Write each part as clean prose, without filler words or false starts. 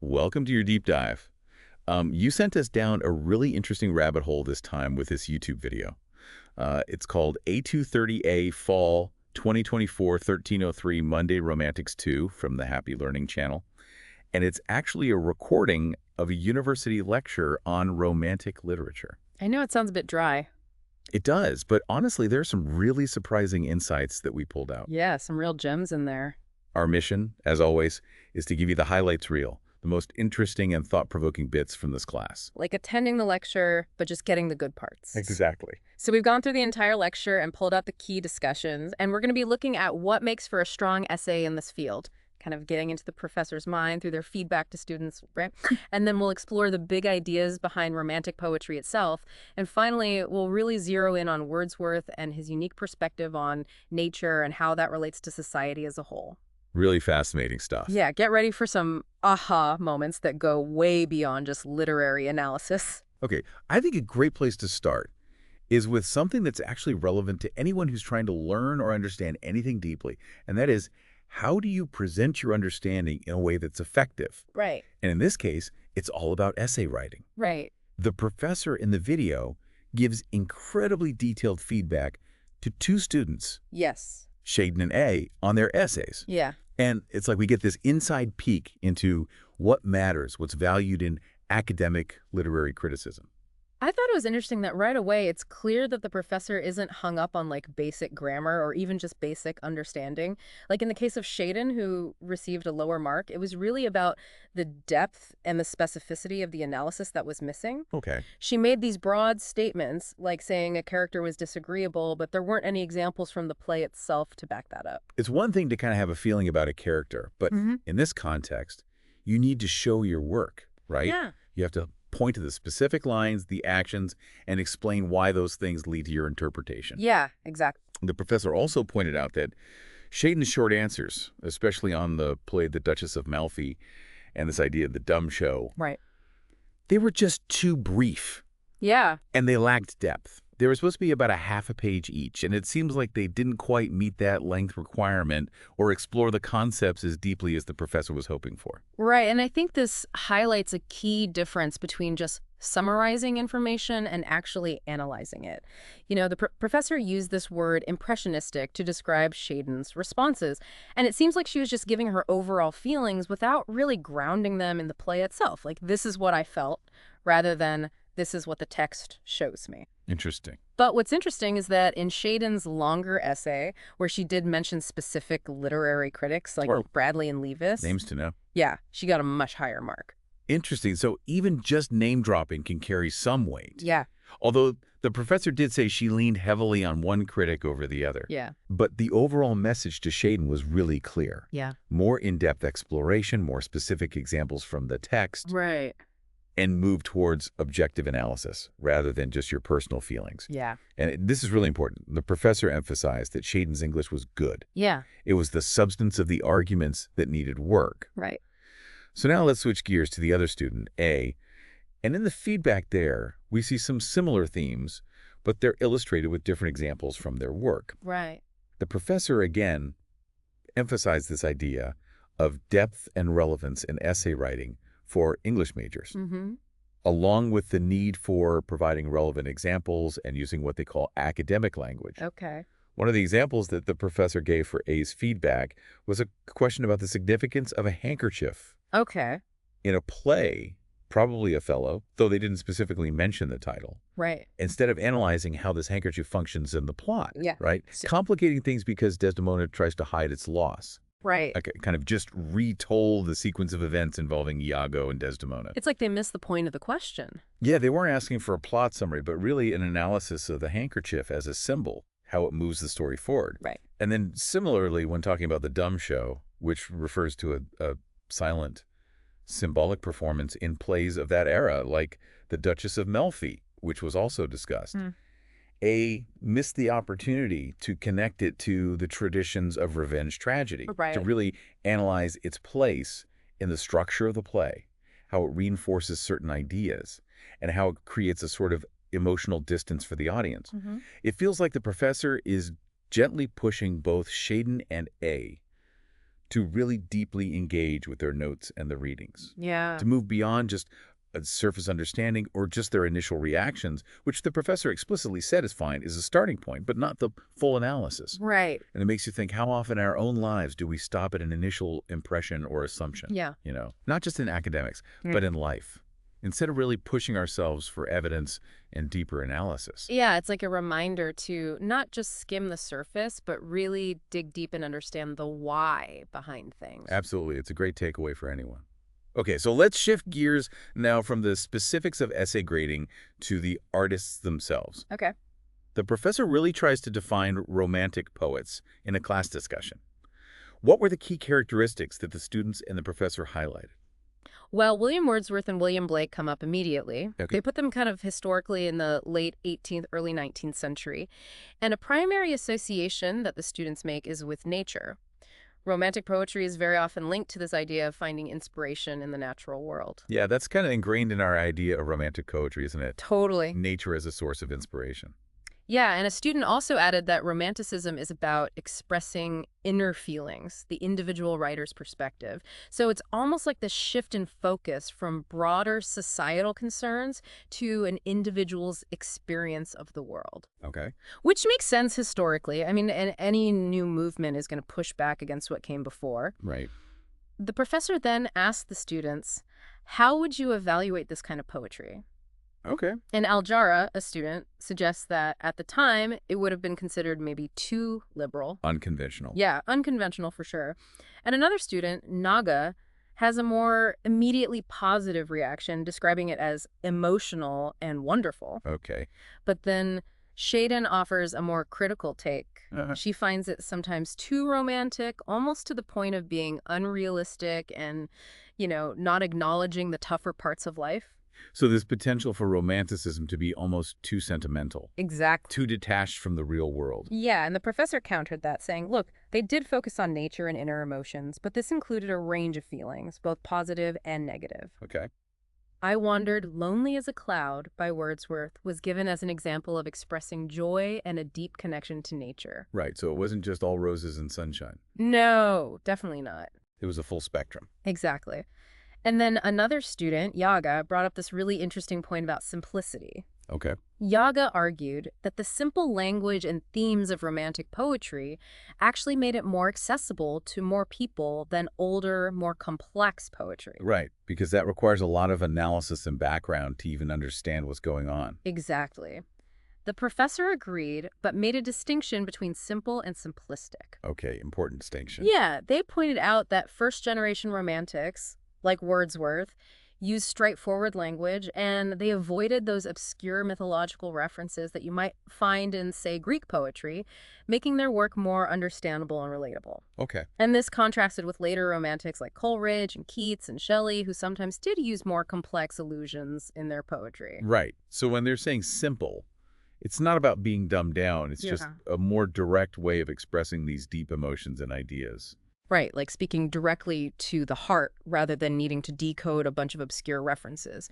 welcome to your deep dive. You sent us down a really interesting rabbit hole this time with this YouTube video. It's called A230A Fall 2024-1303 Monday Romantics 2 from the Happy Learning channel. And it's actually a recording of a university lecture on romantic literature. I know it sounds a bit dry. It does, but honestly, there are some really surprising insights that we pulled out. Yeah, some real gems in there. Our mission, as always, is to give you the highlights reel, the most interesting and thought-provoking bits from this class. Like attending the lecture, but just getting the good parts. Exactly. So we've gone through the entire lecture and pulled out the key discussions, and we're going to be looking at what makes for a strong essay in this field, kind of getting into the professor's mind through their feedback to students, right? And then we'll explore the big ideas behind romantic poetry itself. And finally, we'll really zero in on Wordsworth and his unique perspective on nature and how that relates to society as a whole. Really fascinating stuff. Yeah, get ready for some aha moments that go way beyond just literary analysis. Okay, I think a great place to start is with something that's actually relevant to anyone who's trying to learn or understand anything deeply, and that is, how do you present your understanding in a way that's effective? Right. And in this case, it's all about essay writing. Right. The professor in the video gives incredibly detailed feedback to two students, Yes. Shaden and A, on their essays. Yeah. And it's like we get this inside peek into what matters, what's valued in academic literary criticism. I thought it was interesting that right away it's clear that the professor isn't hung up on like basic grammar or even just basic understanding. Like in the case of Shaden, who received a lower mark, it was really about the depth and the specificity of the analysis that was missing. Okay. She made these broad statements, like saying a character was disagreeable, but there weren't any examples from the play itself to back that up. It's one thing to kind of have a feeling about a character, but in this context, you need to show your work, right? Yeah. You have to point to the specific lines, the actions, and explain why those things lead to your interpretation. Yeah, exactly. The professor also pointed out that Shaden's short answers, especially on the play The Duchess of Malfi and this idea of the dumb show, Right. they were just too brief, Yeah. and they lacked depth. They were supposed to be about a half a page each, and it seems like they didn't quite meet that length requirement or explore the concepts as deeply as the professor was hoping for. Right, and I think this highlights a key difference between just summarizing information and actually analyzing it. You know, the professor used this word impressionistic to describe Shaden's responses, and it seems like she was just giving her overall feelings without really grounding them in the play itself. Like, this is what I felt, rather than this is what the text shows me. Interesting. But what's interesting is that in Shaden's longer essay, where she did mention specific literary critics like Sure. Bradley and Leavis, Names to know. yeah, she got a much higher mark. Interesting. So even just name-dropping can carry some weight. Yeah, Although the professor did say she leaned heavily on one critic over the other. yeah, But the overall message to Shaden was really clear. yeah. More in-depth exploration, more specific examples from the text, Right. and move towards objective analysis rather than just your personal feelings. Yeah. And this is really important. The professor emphasized that Shaden's English was good. Yeah. It was the substance of the arguments that needed work. Right. So now let's switch gears to the other student, A. And in the feedback there, we see some similar themes, but they're illustrated with different examples from their work. Right. The professor, again, emphasized this idea of depth and relevance in essay writing for English majors, Mm-hmm. along with the need for providing relevant examples and using what they call academic language. Okay. One of the examples that the professor gave for A's feedback was a question about the significance of a handkerchief Okay. in a play, probably Othello, though they didn't specifically mention the title, Right. instead of analyzing how this handkerchief functions in the plot, Yeah. right? So- Complicating things because Desdemona tries to hide its loss. Right. Like kind of just retold the sequence of events involving Iago and Desdemona. It's like they missed the point of the question. Yeah, they weren't asking for a plot summary, but really an analysis of the handkerchief as a symbol, how it moves the story forward. Right. And then similarly, when talking about the dumb show, which refers to a silent symbolic performance in plays of that era, like The Duchess of Malfi, which was also discussed. A missed the opportunity to connect it to the traditions of revenge tragedy, Right. to really analyze its place in the structure of the play, how it reinforces certain ideas, and how it creates a sort of emotional distance for the audience. It feels like the professor is gently pushing both Shaden and A to really deeply engage with their notes and the readings, Yeah. to move beyond just a surface understanding or just their initial reactions, which the professor explicitly said is fine, is a starting point, but not the full analysis. Right. And it makes you think, how often in our own lives do we stop at an initial impression or assumption? Yeah. Not just in academics, but in life, instead of really pushing ourselves for evidence and deeper analysis. Yeah, it's like a reminder to not just skim the surface, but really dig deep and understand the why behind things. Absolutely. It's a great takeaway for anyone. Okay, so let's shift gears now from the specifics of essay grading to the artists themselves. Okay. The professor really tries to define romantic poets in a class discussion. What were the key characteristics that the students and the professor highlighted? Well, William Wordsworth and William Blake come up immediately. Okay. They put them kind of historically in the late 18th, early 19th century. And a primary association that the students make is with nature. Romantic poetry is very often linked to this idea of finding inspiration in the natural world. Yeah, that's kind of ingrained in our idea of romantic poetry, isn't it? Totally. Nature as a source of inspiration. Yeah, and a student also added that Romanticism is about expressing inner feelings, the individual writer's perspective. So it's almost like this shift in focus from broader societal concerns to an individual's experience of the world. Okay. Which makes sense historically. I mean, and any new movement is going to push back against what came before. Right. The professor then asked the students, how would you evaluate this kind of poetry? Okay. And Aljara, a student, suggests that at the time, it would have been considered maybe too liberal. Unconventional. Yeah, unconventional for sure. And another student, Naga, has a more immediately positive reaction, describing it as emotional and wonderful. Okay. But then Shaden offers a more critical take. She finds it sometimes too romantic, almost to the point of being unrealistic and, not acknowledging the tougher parts of life. So there's potential for romanticism to be almost too sentimental, Exactly. too detached from the real world. Yeah, and the professor countered that, saying, look, they did focus on nature and inner emotions, but this included a range of feelings, both positive and negative. Okay. I Wandered Lonely as a Cloud by Wordsworth was given as an example of expressing joy and a deep connection to nature. Right, so it wasn't just all roses and sunshine. No, definitely not. It was a full spectrum. Exactly. And then another student, Yaga, brought up this really interesting point about simplicity. Okay. Yaga argued that the simple language and themes of romantic poetry actually made it more accessible to more people than older, more complex poetry. Right, because that requires a lot of analysis and background to even understand what's going on. Exactly. The professor agreed, but made a distinction between simple and simplistic. Okay, important distinction. Yeah, they pointed out that first-generation romantics, like Wordsworth, used straightforward language, and they avoided those obscure mythological references that you might find in, say, Greek poetry, making their work more understandable and relatable. Okay. And this contrasted with later romantics like Coleridge and Keats and Shelley, who sometimes did use more complex allusions in their poetry. Right. So when they're saying simple, it's not about being dumbed down. It's just a more direct way of expressing these deep emotions and ideas. Right, like speaking directly to the heart rather than needing to decode a bunch of obscure references.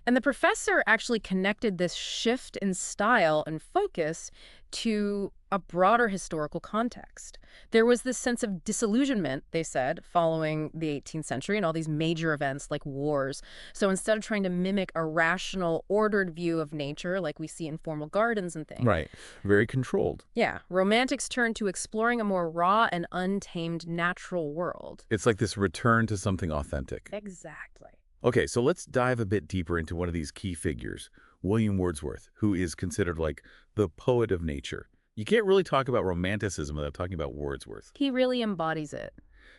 And the professor actually connected this shift in style and focus to a broader historical context. There was this sense of disillusionment, they said, following the 18th century and all these major events like wars. So instead of trying to mimic a rational, ordered view of nature like we see in formal gardens and things. Right. Very controlled. Yeah, romantics turned to exploring a more raw and untamed natural world. It's like this return to something authentic. Exactly. Okay, so let's dive a bit deeper into one of these key figures, William Wordsworth, who is considered like the poet of nature. You can't really talk about romanticism without talking about Wordsworth. He really embodies it.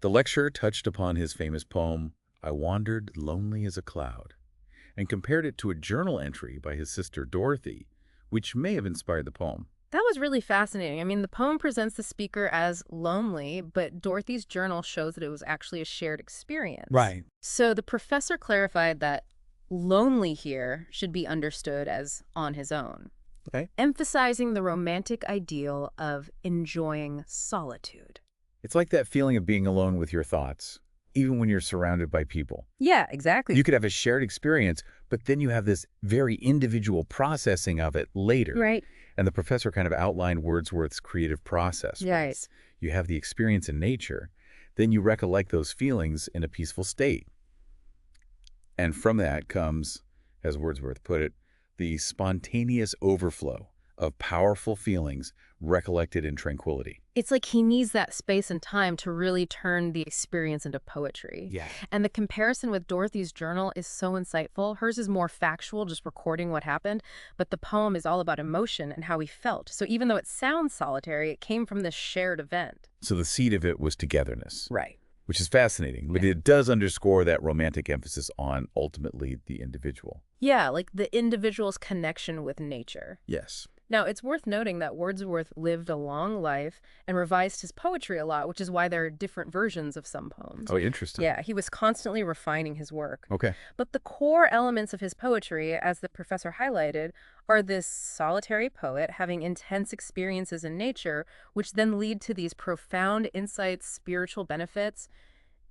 The lecturer touched upon his famous poem, I Wandered Lonely as a Cloud, and compared it to a journal entry by his sister Dorothy, which may have inspired the poem. That was really fascinating. I mean, the poem presents the speaker as lonely, but Dorothy's journal shows that it was actually a shared experience. Right. So the professor clarified that lonely here should be understood as on his own. Okay. Emphasizing the romantic ideal of enjoying solitude. It's like that feeling of being alone with your thoughts, even when you're surrounded by people. Yeah, exactly. You could have a shared experience, but then you have this very individual processing of it later. Right. And the professor kind of outlined Wordsworth's creative process. Right. You have the experience in nature, then you recollect those feelings in a peaceful state. And from that comes, as Wordsworth put it, the spontaneous overflow of powerful feelings recollected in tranquility. It's like he needs that space and time to really turn the experience into poetry. Yeah. And the comparison with Dorothy's journal is so insightful. Hers is more factual, just recording what happened, but the poem is all about emotion and how he felt. So even though it sounds solitary, it came from this shared event. So the seed of it was togetherness, Right. which is fascinating, but it does underscore that romantic emphasis on ultimately the individual. Yeah, like the individual's connection with nature. Yes. Now, it's worth noting that Wordsworth lived a long life and revised his poetry a lot, which is why there are different versions of some poems. Oh, interesting. Yeah, he was constantly refining his work. Okay. But the core elements of his poetry, as the professor highlighted, are this solitary poet having intense experiences in nature, which then lead to these profound insights, spiritual benefits.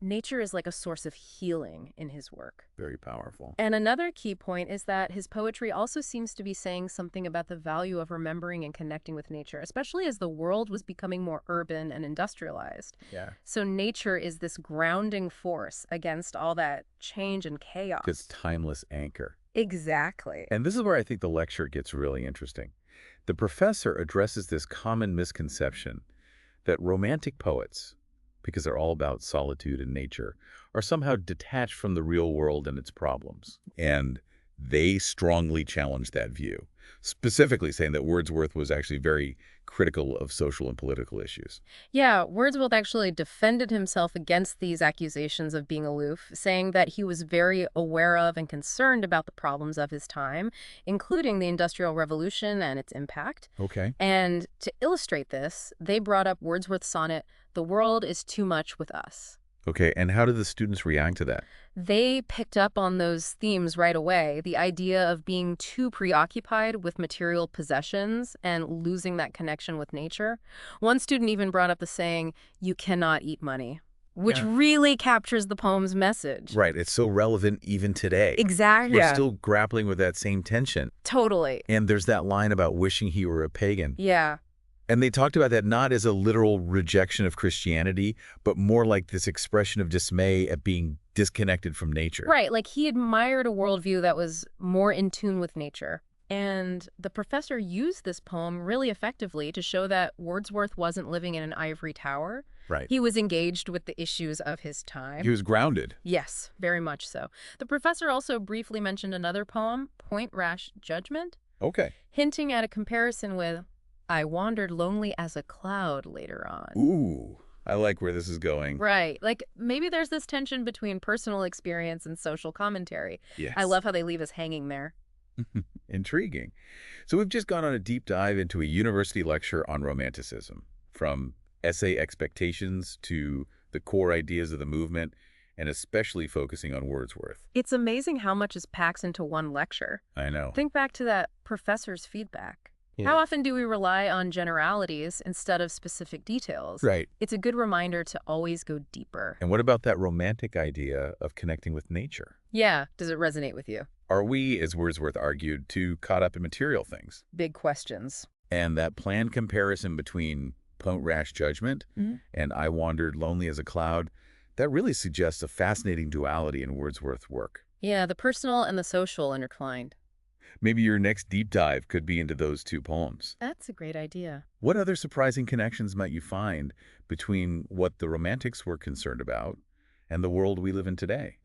Nature is like a source of healing in his work. Very powerful. And another key point is that his poetry also seems to be saying something about the value of remembering and connecting with nature, especially as the world was becoming more urban and industrialized. Yeah. So nature is this grounding force against all that change and chaos. This timeless anchor. Exactly. And this is where I think the lecture gets really interesting. The professor addresses this common misconception that romantic poets, because they're all about solitude and nature, are somehow detached from the real world and its problems. And they strongly challenge that view, specifically saying that Wordsworth was actually very critical of social and political issues. Yeah, Wordsworth actually defended himself against these accusations of being aloof, saying that he was very aware of and concerned about the problems of his time, including the Industrial Revolution and its impact. Okay. And to illustrate this, they brought up Wordsworth's sonnet, "The world is too much with us." Okay, and how did the students react to that? They picked up on those themes right away, the idea of being too preoccupied with material possessions and losing that connection with nature. One student even brought up the saying, "You cannot eat money," which really captures the poem's message. Right, it's so relevant even today. Exactly. We're still grappling with that same tension. Totally. And there's that line about wishing he were a pagan. Yeah. And they talked about that not as a literal rejection of Christianity, but more like this expression of dismay at being disconnected from nature. Right, like he admired a worldview that was more in tune with nature. And the professor used this poem really effectively to show that Wordsworth wasn't living in an ivory tower. Right. He was engaged with the issues of his time. He was grounded. Yes, very much so. The professor also briefly mentioned another poem, Point Rash Judgment, Okay. hinting at a comparison with I Wandered Lonely as a Cloud later on. Ooh, I like where this is going. Right. Like, maybe there's this tension between personal experience and social commentary. Yes. I love how they leave us hanging there. Intriguing. So we've just gone on a deep dive into a university lecture on Romanticism, from essay expectations to the core ideas of the movement, and especially focusing on Wordsworth. It's amazing how much is packed into one lecture. I know. Think back to that professor's feedback. Yeah. How often do we rely on generalities instead of specific details? Right. It's a good reminder to always go deeper. And what about that romantic idea of connecting with nature? Yeah, does it resonate with you? Are we, as Wordsworth argued, too caught up in material things? Big questions. And that planned comparison between Point Rash Judgment and I Wandered Lonely as a Cloud, that really suggests a fascinating duality in Wordsworth's work. Yeah, the personal and the social intertwined. Maybe your next deep dive could be into those two poems. That's a great idea. What other surprising connections might you find between what the Romantics were concerned about and the world we live in today?